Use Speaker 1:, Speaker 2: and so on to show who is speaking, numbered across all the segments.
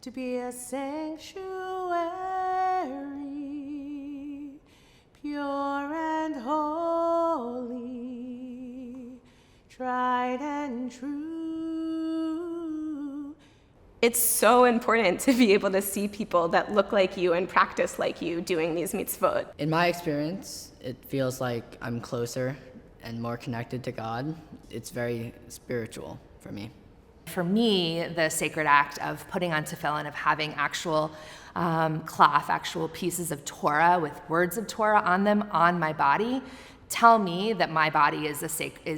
Speaker 1: to be a sanctuary, pure and holy, tried and true.
Speaker 2: It's so important to be able to see people that look like you and practice like you doing these mitzvot.
Speaker 3: In my experience, it feels like I'm closer and more connected to God. It's very spiritual for me.
Speaker 4: For me, the sacred act of putting on tefillin, of having actual cloth, actual pieces of Torah with words of Torah on them on my body, tell me that my body is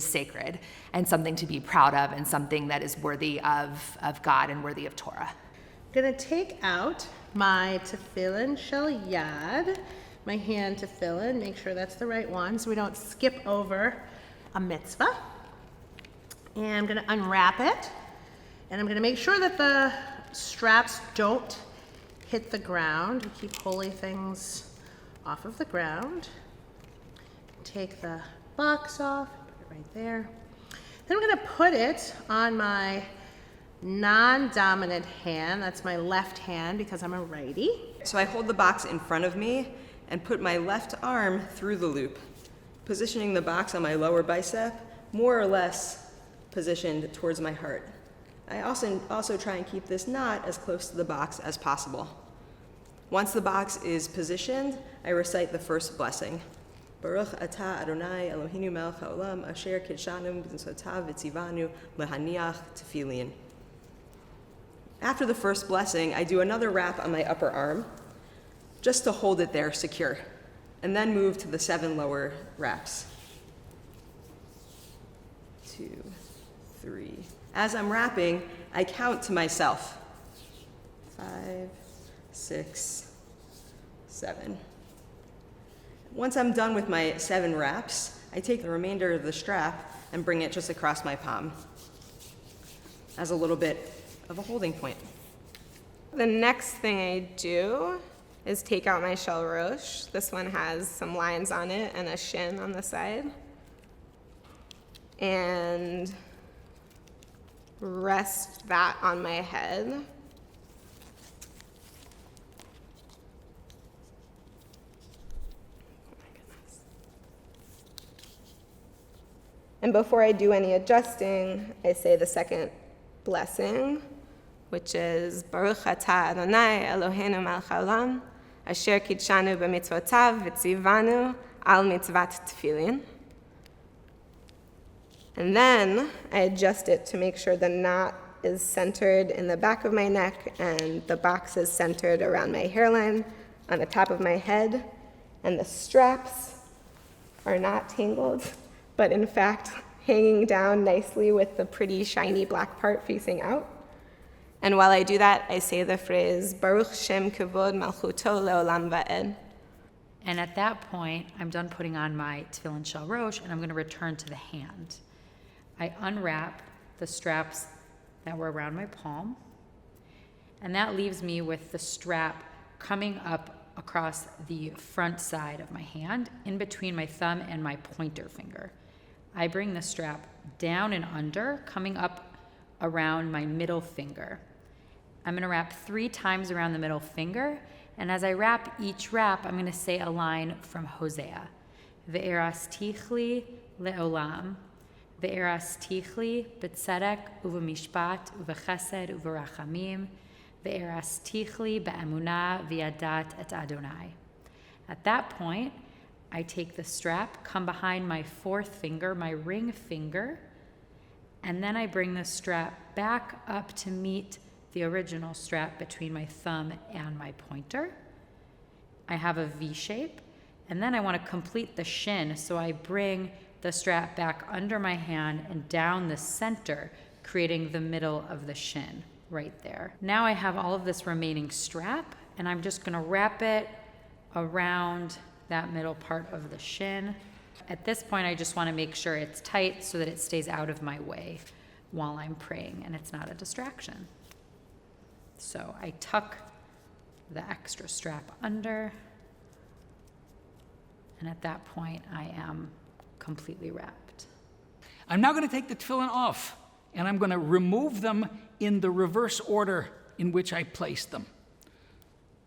Speaker 4: sacred and something to be proud of and something that is worthy of God and worthy of Torah.
Speaker 1: I'm gonna take out my tefillin shel yad, my hand tefillin, make sure that's the right one so we don't skip over a mitzvah. And I'm gonna unwrap it, and I'm gonna make sure that the straps don't hit the ground. We keep holy things off of the ground. Take the box off, put it right there. Then I'm gonna put it on my non-dominant hand. That's my left hand because I'm a righty.
Speaker 5: So I hold the box in front of me and put my left arm through the loop, positioning the box on my lower bicep, more or less positioned towards my heart. I also try and keep this knot as close to the box as possible. Once the box is positioned, I recite the first blessing. Baruch atah Adonai Eloheinu melech haolam asher kidshanu b'mitzvotav v'tzivanu lehaniach tefillin. After the first blessing, I do another wrap on my upper arm, just to hold it there secure, and then move to the 7 lower wraps. 2, 3. As I'm wrapping, I count to myself. 5, 6, 7. Once I'm done with my 7 wraps, I take the remainder of the strap and bring it just across my palm as a little bit of a holding point.
Speaker 2: The next thing I do is take out my shel rosh. This one has some lines on it and a shin on the side. And rest that on my head. Oh my goodness. And before I do any adjusting, I say the second blessing, which is Baruch atah Adonai Eloheinu melech haolam asher kidshanu b'mitzvotav v'tzivanu al mitzvat tefillin. And then I adjust it to make sure the knot is centered in the back of my neck and the box is centered around my hairline on the top of my head, and the straps are not tangled, but in fact hanging down nicely with the pretty shiny black part facing out. And while I do that, I say the phrase, Baruch Shem Kavod Malchuto Leolam Va'ed.
Speaker 6: And at that point, I'm done putting on my Tefillin Shel Rosh, and I'm going to return to the hand. I unwrap the straps that were around my palm, and that leaves me with the strap coming up across the front side of my hand, in between my thumb and my pointer finger. I bring the strap down and under, coming up around my middle finger. I'm going to wrap 3 times around the middle finger, and as I wrap each wrap, I'm going to say a line from Hosea. Ve'erastichli le'olam, ve'erastichli b'tzedek u'v'mishpat u'v'chesed u'v'rachamim, ve'erastichli ba'emunah v'yadat et Adonai. At that point, I take the strap, come behind my 4th finger, my ring finger, and then I bring the strap back up to meet the original strap between my thumb and my pointer. I have a V shape, and then I want to complete the shin, so I bring the strap back under my hand and down the center, creating the middle of the shin right there. Now I have all of this remaining strap, and I'm just going to wrap it around that middle part of the shin. At this point, I just want to make sure it's tight so that it stays out of my way while I'm praying and it's not a distraction. So I tuck the extra strap under, and at that point, I am completely wrapped.
Speaker 7: I'm now going to take the tefillin off, and I'm going to remove them in the reverse order in which I placed them.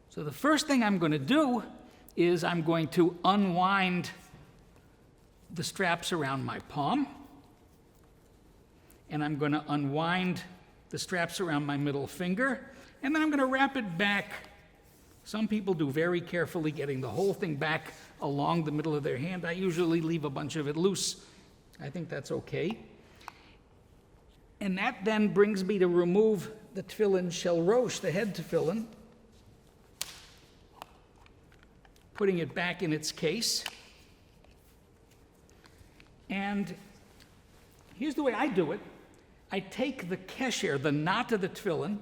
Speaker 7: So the first thing I'm going to do is I'm going to unwind the straps around my palm, and I'm going to unwind the straps around my middle finger, and then I'm going to wrap it back. Some people do very carefully, getting the whole thing back along the middle of their hand. I usually leave a bunch of it loose. I think that's okay. And that then brings me to remove the tefillin shel rosh, the head tefillin, putting it back in its case. And here's the way I do it. I take the kesher, the knot of the tefillin,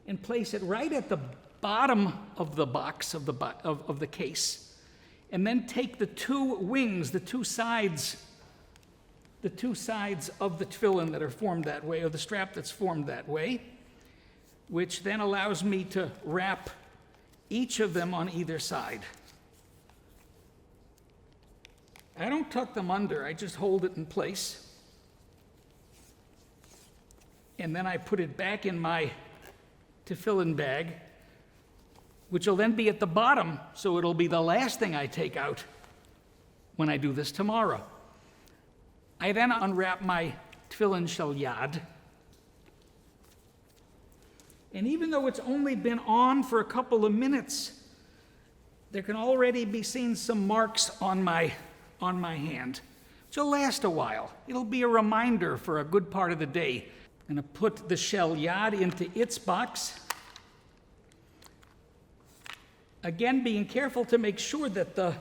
Speaker 7: and place it right at the bottom of the box of the case, and then take the two wings, the two sides of the tefillin that are formed that way, or the strap that's formed that way, which then allows me to wrap each of them on either side. I don't tuck them under, I just hold it in place. And then I put it back in my tefillin bag, which will then be at the bottom, so it'll be the last thing I take out when I do this tomorrow. I then unwrap my tefillin shel yad, and even though it's only been on for a couple of minutes, there can already be seen some marks on my hand, which will last a while. It'll be a reminder for a good part of the day. I'm going to put the shel yad into its box. Again, being careful to make sure that the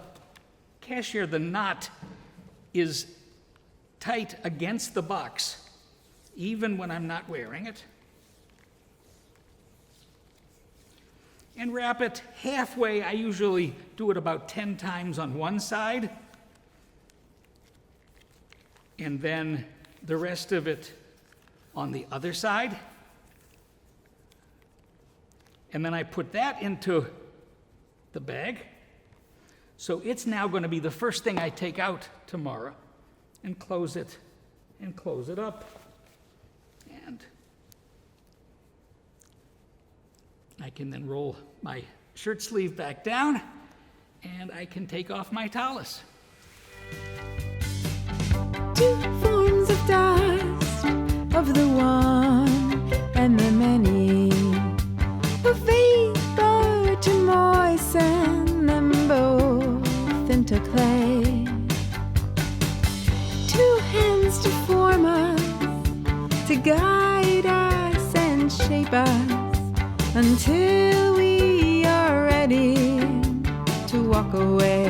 Speaker 7: kesher, the knot, is tight against the box, even when I'm not wearing it. And wrap it halfway. I usually do it about 10 times on one side, and then the rest of it on the other side. And then I put that into the bag. So it's now going to be the first thing I take out tomorrow, and close it up. And I can then roll my shirt sleeve back down, and I can take off my tallis.
Speaker 8: Two forms of dust, of the one and the many, a vapor to moisten them both into clay. Two hands to form us, to guide us and shape us, until we are ready to walk away.